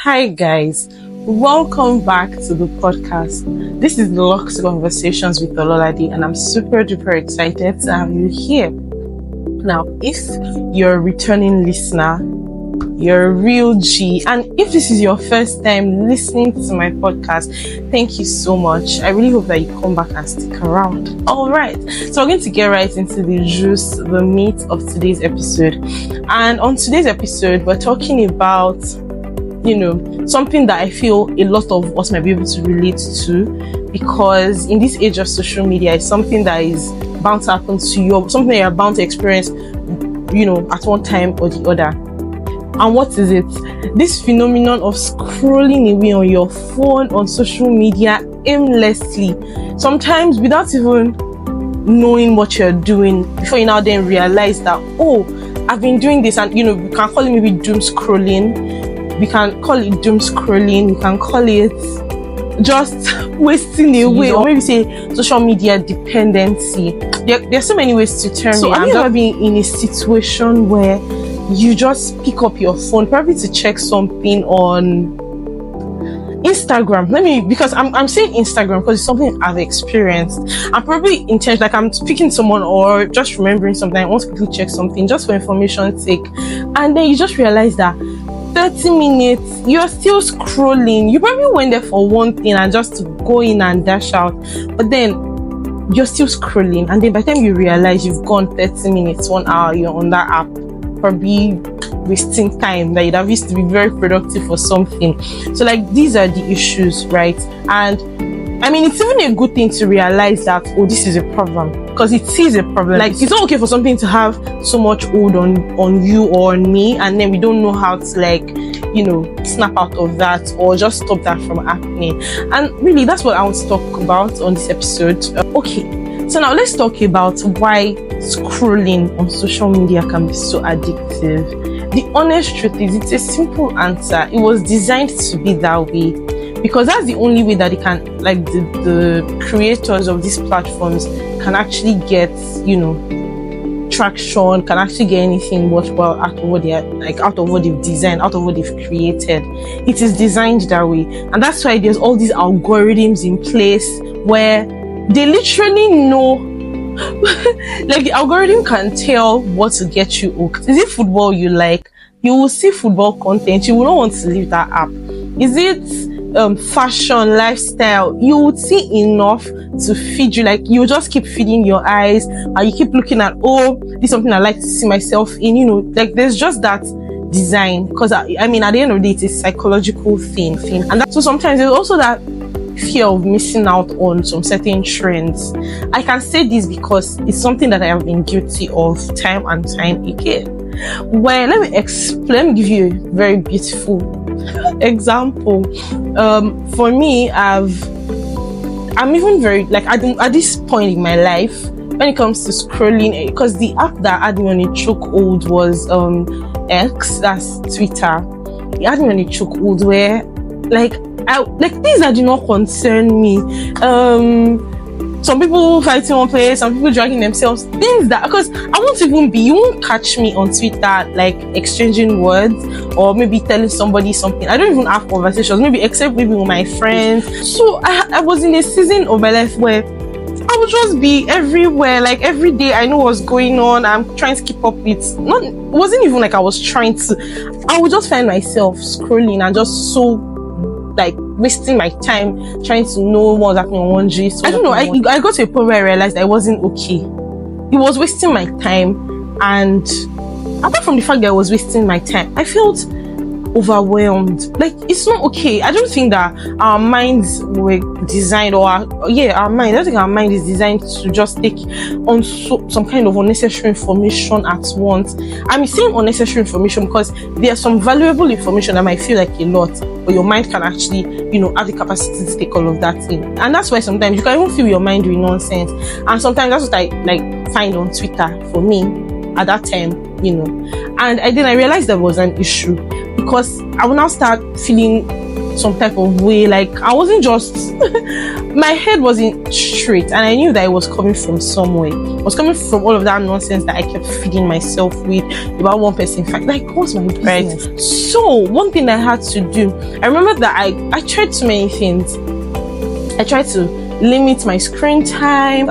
Hi guys, welcome back to the podcast. This is the Lux Conversations with Ololade and I'm super duper excited to have you here. Now, if you're a returning listener, you're a real G, and if this is your first time listening to my podcast, thank you so much. I really hope that you come back and stick around. Alright, so we're going to get right into the juice, the meat of today's episode. And on today's episode, we're talking about something that I feel a lot of us might be able to relate to, because in this age of social media, it's something that is bound to happen to you, something that you're bound to experience, at one time or the other. And what is it? This phenomenon of scrolling away on your phone, on social media, aimlessly, sometimes without even knowing what you're doing, before you now then realize that, I've been doing this, and we can call it maybe doom scrolling. We can call it doom scrolling. We can call it just wasting away, or maybe say social media dependency. There's so many ways to term it. So have you ever been in a situation where you just pick up your phone, probably to check something on Instagram? Because I'm saying Instagram because it's something I've experienced. I'm probably intentional, like I'm speaking to someone or just remembering something. I want to quickly check something just for information's sake, and then you just realize that 30 minutes you're still scrolling. You probably went there for one thing and just to go in and dash out, but then you're still scrolling, and then by the time you realize you've gone 30 minutes, 1 hour, you're on that app, probably wasting time that you'd have used to be very productive for something. So these are the issues, right? And it's even a good thing to realize that this is a problem, because it is a problem. It's not okay for something to have so much hold on you or on me, and then we don't know how to snap out of that or just stop that from happening. And really, that's what I want to talk about on this episode. Okay, so now let's talk about why scrolling on social media can be so addictive. The honest truth is, it's a simple answer. It was designed to be that way, because that's the only way that they can, the creators of these platforms can actually get, traction, can actually get anything worthwhile out of what out of what they've designed, out of what they've created. It is designed that way, and that's why there's all these algorithms in place where they literally know. The algorithm can tell what to get you hooked. Is it football you like? You will see football content. You will not want to leave that app. Is it fashion, lifestyle? You would see enough to feed you. You just keep feeding your eyes, and you keep looking at, this is something I like to see myself in. There's just that design, because at the end of the day, it's a psychological thing, and so sometimes there's also that fear of missing out on some certain trends. I can say this because it's something that I have been guilty of time and time again. Well, let me give you a very beautiful example. For me, I'm even very at this point in my life, when it comes to scrolling, because the app that had me on a chokehold was X, that's Twitter. It had me on a chokehold where things that do not concern me. Some people fighting one place, some people dragging themselves, things that, because you won't catch me on Twitter exchanging words or maybe telling somebody something. I don't even have conversations, except maybe with my friends. So I was in a season of my life where I would just be everywhere, every day I know what's going on. I'm trying to keep up with, it wasn't even I was trying to, I would just find myself scrolling and just so wasting my time trying to know what's happening on one G. So I don't know, I got to a point where I realized I wasn't okay. It was wasting my time, and apart from the fact that I was wasting my time, I felt overwhelmed. It's not okay. I don't think that our minds were designed, I don't think our mind is designed to just take on some kind of unnecessary information at once. I'm saying unnecessary information because there's some valuable information that might feel like a lot, but your mind can actually, have the capacity to take all of that in. And that's why sometimes you can even feel your mind doing nonsense. And sometimes that's what I find on Twitter for me at that time, And then I realized there was an issue, because I will now start feeling some type of way. Like, I wasn't just my head wasn't straight, and I knew that it was coming from somewhere. It was coming from all of that nonsense that I kept feeding myself with about one person. In fact, like, what's my business? Right. So one thing I had to do, I remember that I tried so many things. I tried to limit my screen time.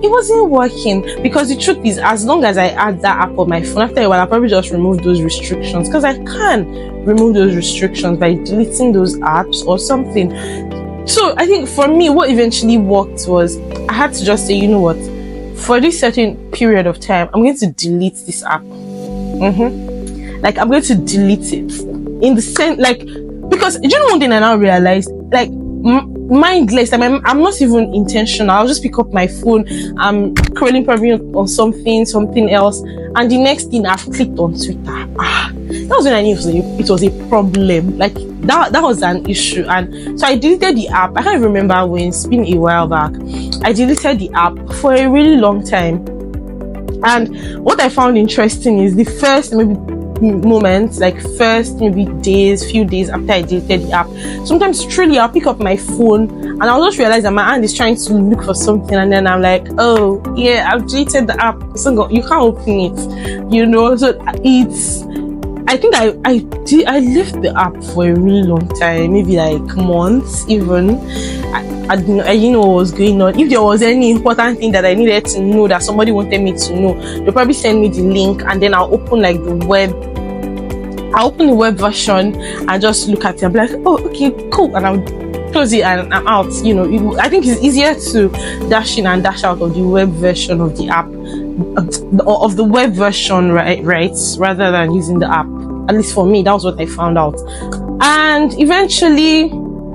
It wasn't working, because the truth is, as long as I add that app on my phone, after a while I'll probably just remove those restrictions, because I can remove those restrictions by deleting those apps or something. So I think for me, what eventually worked was I had to just say, you know what, for this certain period of time, I'm going to delete this app. Like, I'm going to delete it in the sense, like, because you know one thing I now realized, like, mindless. I'm not even intentional. I'll just pick up my phone. I'm scrolling probably on something else, and the next thing I've clicked on Twitter. That was when I knew it was a problem. Like, that was an issue. And so I deleted the app. I can't remember when. It's been a while back. I deleted the app for a really long time. And what I found interesting is the first maybe moments, like first maybe few days after I deleted the app, sometimes truly I'll pick up my phone and I'll just realize that my hand is trying to look for something, and then I'm like, oh yeah, I've deleted the app, so you can't open it, you know. So I think I left the app for a really long time, maybe like months even. I didn't know what was going on. If there was any important thing that I needed to know, that somebody wanted me to know, they'll probably send me the link, and then I'll open like I'll open the web version and just look at it and be like, oh, okay, cool, and I'll close it and I'm out. You know, I think it's easier to dash in and dash out of the web version of the app, of the web version, right, rather than using the app. At least for me, that was what I found out. And eventually,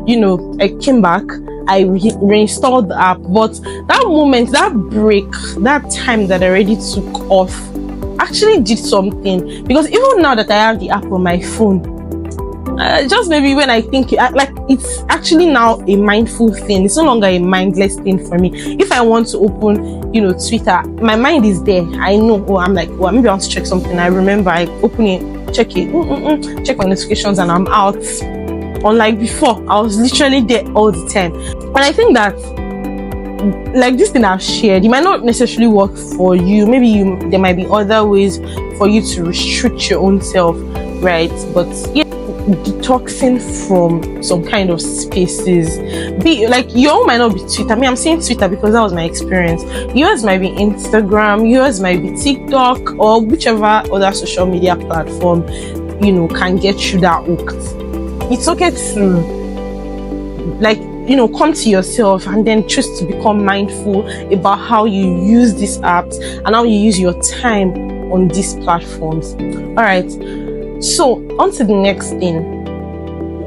you know, I came back, I reinstalled the app, but that moment, that break, that time that I already took off actually did something, because even now that I have the app on my phone, just maybe when I think like, it's actually now a mindful thing. It's no longer a mindless thing for me. If I want to open, you know, Twitter, my mind is there. I know, oh, I'm like, well, maybe I want to check something. I remember, I open it, check it, check my notifications, and I'm out. Unlike before, I was literally there all the time. And I think that, like, this thing I've shared, it might not necessarily work for you. Maybe there might be other ways for you to restrict your own self, right? But yeah, detoxing from some kind of spaces, be like, your own might not be Twitter. I mean, I'm saying Twitter because that was my experience. Yours might be Instagram, yours might be TikTok, or whichever other social media platform, you know, can get you that hooked. It's okay to, like, you know, come to yourself and then choose to become mindful about how you use these apps and how you use your time on these platforms. All right, so on to the next thing.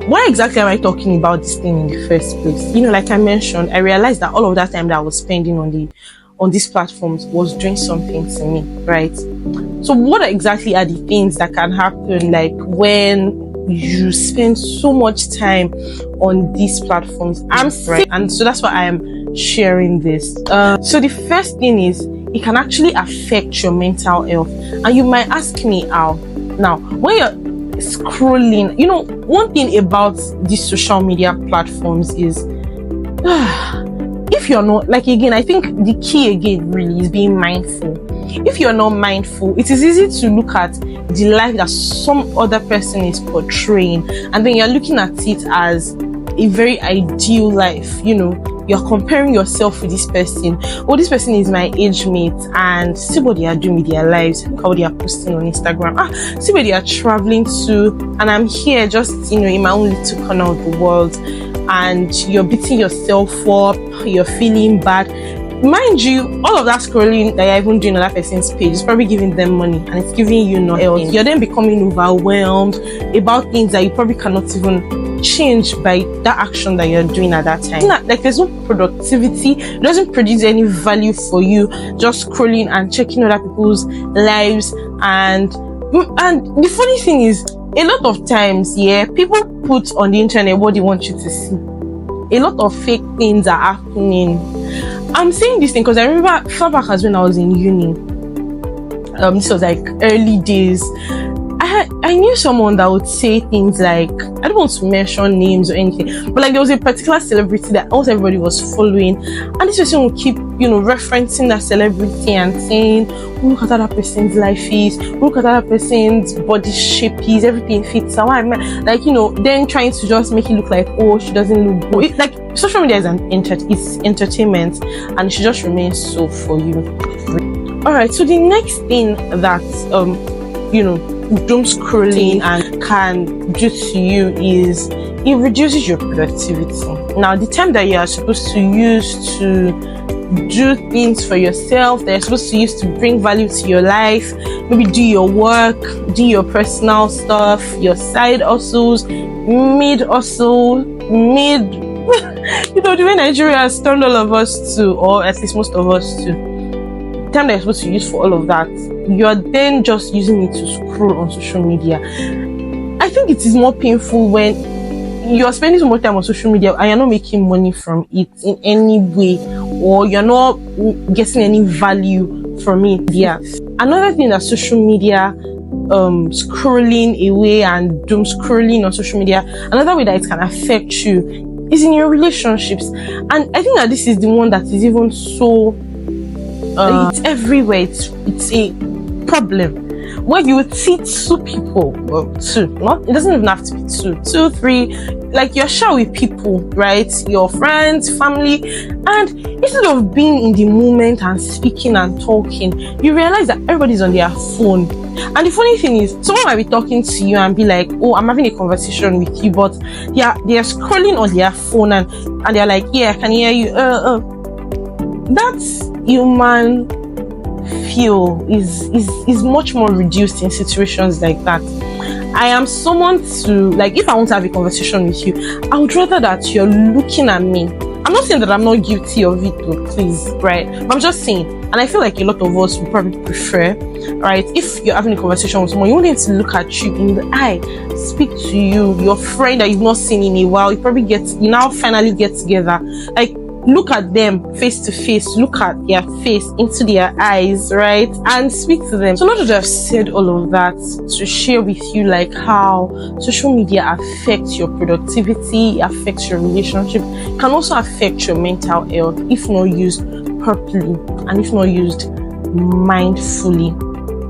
Why exactly am I talking about this thing in the first place? You know, like I mentioned, I realized that all of that time that I was spending on these platforms was doing something to me, right? So what exactly are the things that can happen, like, when you spend so much time on these platforms? I'm right, and so that's why I am sharing this. So the first thing is, it can actually affect your mental health. And you might ask me how. Now, when you're scrolling, you know, one thing about these social media platforms is, if you're not, like, again, I think the key again really is being mindful. If you're not mindful, it is easy to look at the life that some other person is portraying, and then you're looking at it as a very ideal life. You know, you're comparing yourself with this person. Oh, this person is my age mate, and see what they are doing with their lives. Look how they are posting on Instagram. See where they are traveling to, and I'm here just, you know, in my own little corner of the world, and you're beating yourself up, you're feeling bad. Mind you, all of that scrolling that you're even doing on that person's page is probably giving them money, and it's giving you nothing. You're then becoming overwhelmed about things that you probably cannot even change by that action that you're doing at that time. Like, there's no productivity, it doesn't produce any value for you, just scrolling and checking other people's lives. And the funny thing is, a lot of times, yeah, people put on the internet what they want you to see. A lot of fake things are happening. I'm saying this thing because I remember far back as when I was in uni. This was like early days. I I knew someone that would say things like, I don't want to mention names or anything, but like there was a particular celebrity that almost everybody was following, and this person would keep, referencing that celebrity and saying, look at how that person's life is, look at how that person's body shape is, everything fits. So then trying to just make it look like, oh, she doesn't look good. Like social media is it's entertainment, and it should just remain so for you. All right, so the next thing that doom scrolling and can do to you is it reduces your productivity. Now, the time that you are supposed to use to do things for yourself, that you're supposed to use to bring value to your life, maybe do your work, do your personal stuff, your side hustles, mid hustle, the way Nigeria has turned all of us to, or at least most of us to, time that you're supposed to use for all of that, you're then just using it to scroll on social media. I think it is more painful when you're spending so much time on social media and you're not making money from it in any way, or you're not getting any value from it. Yeah. Another thing that social media scrolling away and doom scrolling on social media, another way that it can affect you is in your relationships. And I think that this is the one that is even so it's everywhere. It's a problem where you would see two people, it doesn't even have to be two, three, like you're sharing with people, right? Your friends, family, and instead of being in the moment and speaking and talking, you realize that everybody's on their phone. And the funny thing is, someone might be talking to you and be like, oh, I'm having a conversation with you, but they're scrolling on their phone and they're like, yeah, I can hear you. That's human feel is much more reduced in situations like that. I am someone to, like, if I want to have a conversation with you, I would rather that you're looking at me. I'm not saying that I'm not guilty of it though, please, right? But I'm just saying, and I feel like a lot of us would probably prefer, right? If you're having a conversation with someone, you want them to look at you in the eye, speak to you, your friend that you've not seen in a while, you now finally get together, like, look at them face to face, look at their face into their eyes, right? And speak to them. So now that I've said all of that to share with you like how social media affects your productivity, affects your relationship, can also affect your mental health if not used properly and if not used mindfully,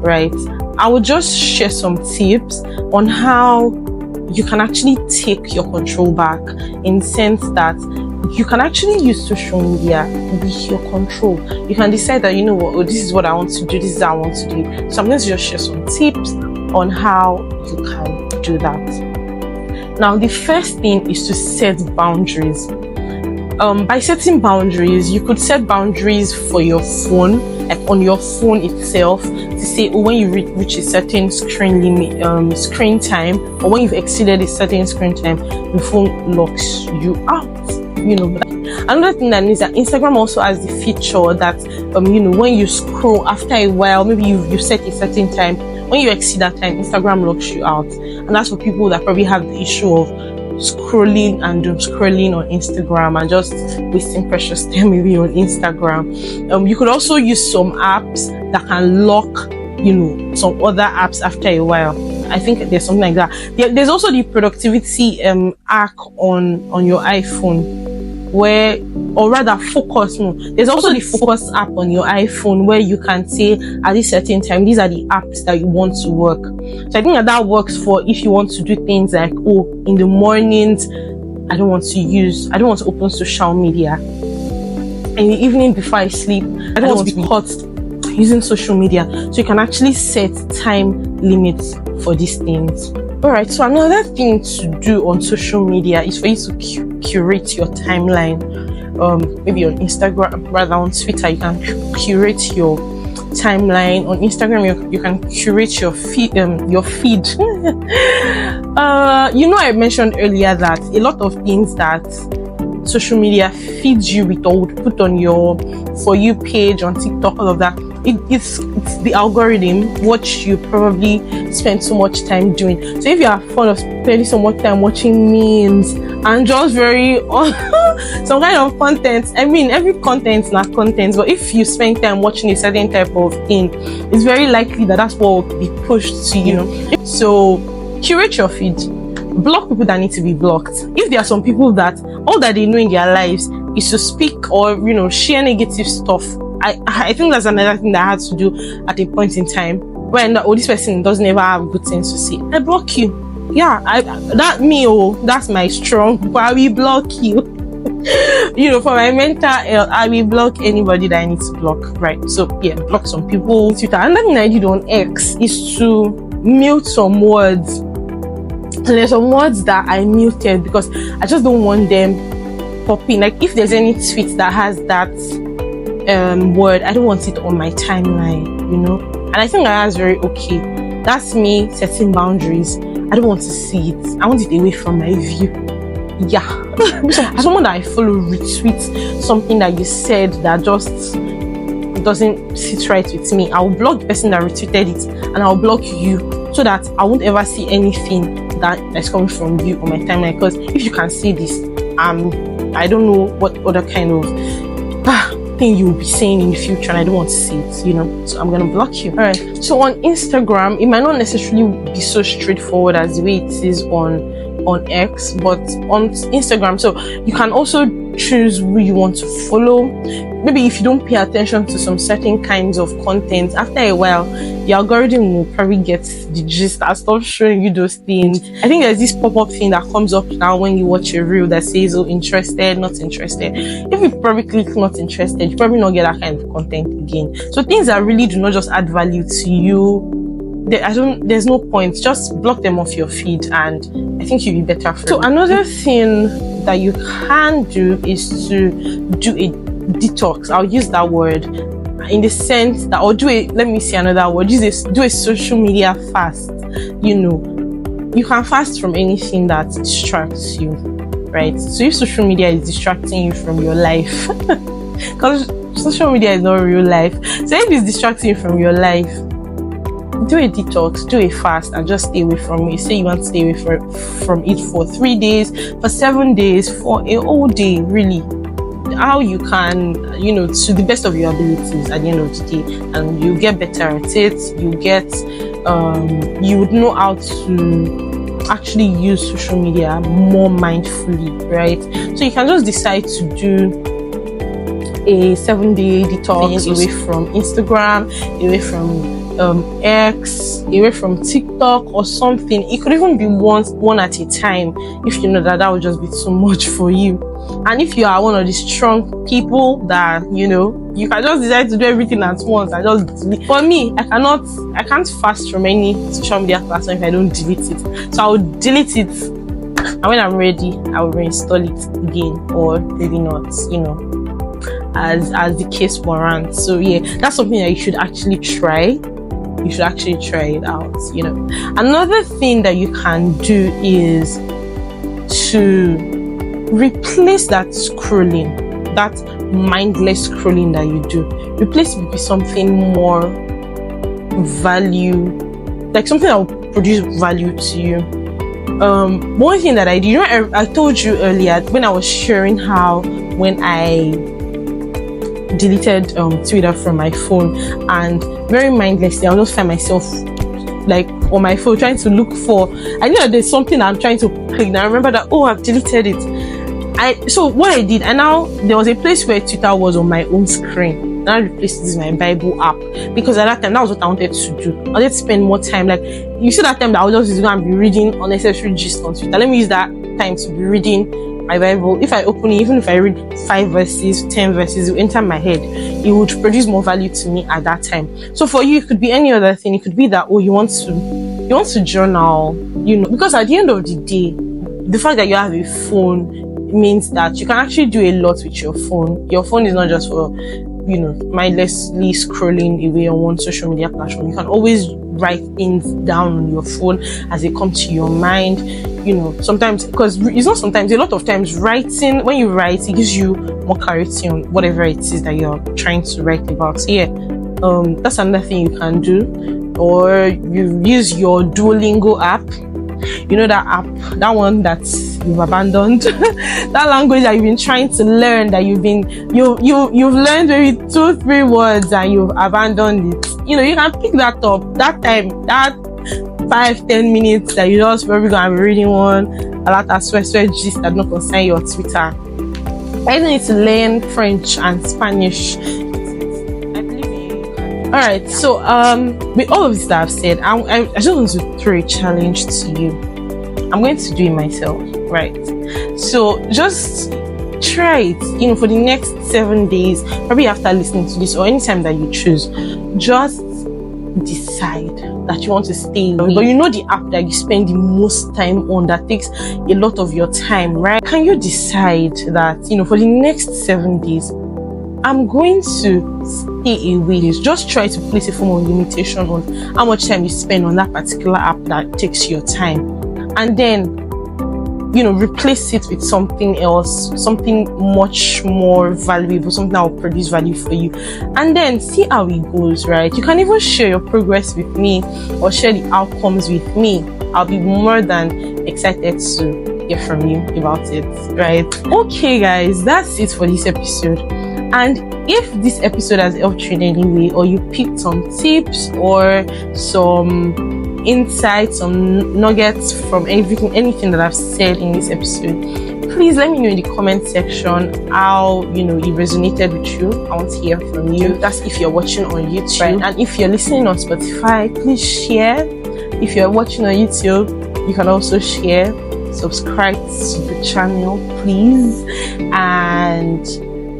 right? I will just share some tips on how you can actually take your control back, in the sense that you can actually use social media with your control. You can decide that, you know what, this is what I want to do, this is how I want to do it. So I'm going to just share some tips on how you can do that. Now, the first thing is to set boundaries. By setting boundaries, you could set boundaries for your phone, like on your phone itself, to say, oh, when you reach a certain screen limit, screen time, or when you've exceeded a certain screen time, the phone locks you out. Another thing that is that Instagram also has the feature that when you scroll after a while, maybe you set a certain time, when you exceed that time, Instagram locks you out. And that's for people that probably have the issue of scrolling and doom scrolling on Instagram and just wasting precious time maybe on Instagram. You could also use some apps that can lock some other apps after a while. I think there's something like that. There's also the productivity app on your iPhone, where, or rather focus, there's also the focus app on your iPhone where you can say at this certain time, these are the apps that you want to work. So I think that works for if you want to do things like, oh, in the mornings I don't want to open social media. In the evening before I sleep, I don't want to be caught using social media. So you can actually set time limits for these things. Alright, so another thing to do on social media is for you to curate your timeline. Maybe on Instagram, rather on Twitter, you can curate your timeline. On Instagram, you can curate your feed. I mentioned earlier that a lot of things that social media feeds you with, or would put on your For You page on TikTok, all of that, it's the algorithm, what you probably spend so much time doing. So if you are fond of spending so much time watching memes and just very some kind of content. I mean, every content is not content, but if you spend time watching a certain type of thing, it's very likely that that's what will be pushed to you. So curate your feed, block people that need to be blocked. If there are some people that all that they know in their lives is to speak or share negative stuff, I think that's another thing that I had to do at a point in time when this person doesn't ever have good things to say. I block you. Yeah, that's my strong, but I will block you. For my mental health, I will block anybody that I need to block, right? So yeah, block some people. Twitter. Another thing I did on X is to mute some words. And there's some words that I muted because I just don't want them popping. Like if there's any tweet that has that word, I don't want it on my timeline, And I think that's very okay. That's me setting boundaries. I don't want to see it. I want it away from my view. Yeah. As someone that I follow retweet something that you said that just doesn't sit right with me, I'll block the person that retweeted it and I'll block you so that I won't ever see anything that's coming from you on my timeline. Because if you can see this, I don't know what other kind of thing you'll be saying in the future, and I don't want to see it, so I'm gonna block you. All right, so on Instagram it might not necessarily be so straightforward as the way it is on X, but on Instagram, so you can also choose who you want to follow. Maybe if you don't pay attention to some certain kinds of content, after a while the algorithm will probably get the gist and stop showing you those things. I think there's this pop-up thing that comes up now when you watch a reel that says, oh, interested, not interested. If you probably click not interested, you probably not get that kind of content again. So things that really do not just add value to you, there's no point. Just block them off your feed and I think you'll be better for it. So another thing that you can do is to do a detox. I'll use that word in the sense that, or do a social media fast. You can fast from anything that distracts you, right? So if social media is distracting you from your life, because social media is not real life, so if it's distracting you from your life, do a detox, do a fast, and just stay away from it. Say you want to stay away from it for 3 days, for 7 days, for a whole day, really. How you can, to the best of your abilities at the end of the day, and you get better at it. You would know how to actually use social media more mindfully, right? So you can just decide to do a 7-day detox away from Instagram, away from X, away from TikTok or something. It could even be one at a time if you know that would just be too much for you. And if you are one of the strong people that you can just decide to do everything at once and just delete. For me, I can't fast from any social media platform if I don't delete it. So I'll delete it, and when I'm ready I will reinstall it again, or maybe not, as the case warrants. So yeah, that's something that you should actually try. You should actually try it out. Another thing that you can do is to replace that scrolling, that mindless scrolling that you do. Replace it with something more value, like something that will produce value to you. One thing that I did, I told you earlier when I was sharing how when I deleted Twitter from my phone, and very mindlessly I'll just find myself like on my phone trying to look for, I know there's something I'm trying to click, and I remember that, oh, I've deleted it. So what I did, and now there was a place where Twitter was on my own screen, and I replaced it with my Bible app, because at that time that was what I wanted to do. I wanted to spend more time, like you see that time that I was just going to be reading unnecessary gist on Twitter. Let me use that time to be reading my Bible. If I open it, even if I read 5 verses, 10 verses, it will enter my head. It would produce more value to me at that time. So for you, it could be any other thing. It could be that, oh, you want to journal, because at the end of the day, the fact that you have a phone means that you can actually do a lot with your phone. Your phone is not just for, mindlessly scrolling away on one social media platform. You can always write things down on your phone as they come to your mind. Sometimes, because it's not sometimes, a lot of times writing, when you write, it gives you more clarity on whatever it is that you're trying to write about. So yeah, that's another thing you can do. Or you use your Duolingo app. That app, that one that you've abandoned, that language that you've been trying to learn, that you've learned maybe 2-3 words and you've abandoned it. You know, you can pick that up. That time, that 5-10 minutes that you just probably gonna be reading a lot of sweat gist that not concern your Twitter. I need to learn French and Spanish. Alright, so with all of this that I've said, I just want to throw a challenge to you. I'm going to do it myself, right? So just try it, you know, for the next 7 days, probably after listening to this or anytime that you choose. Just decide that you want to stay away. But you know the app that you spend the most time on, that takes a lot of your time, right? Can you decide that, you know, for the next 7 days, I'm going to stay away? Just try to place a form of limitation on how much time you spend on that particular app that takes your time, and then, you know, replace it with something else, something much more valuable, something that will produce value for you, and then see how it goes, right? You can even share your progress with me or share the outcomes with me. I'll be more than excited to hear from you about it, right? Okay guys, that's it for this episode. And if this episode has helped you in any way, or you picked some tips or some insights, some nuggets from anything that I've said in this episode, please let me know in the comment section how, you know, it resonated with you. I want to hear from you. That's if you're watching on YouTube, right? And if you're listening on Spotify, please share. If you're watching on YouTube, you can also share. Subscribe to the channel, please. And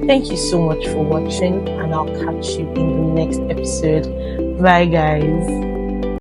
thank you so much for watching, and I'll catch you in the next episode. Bye guys.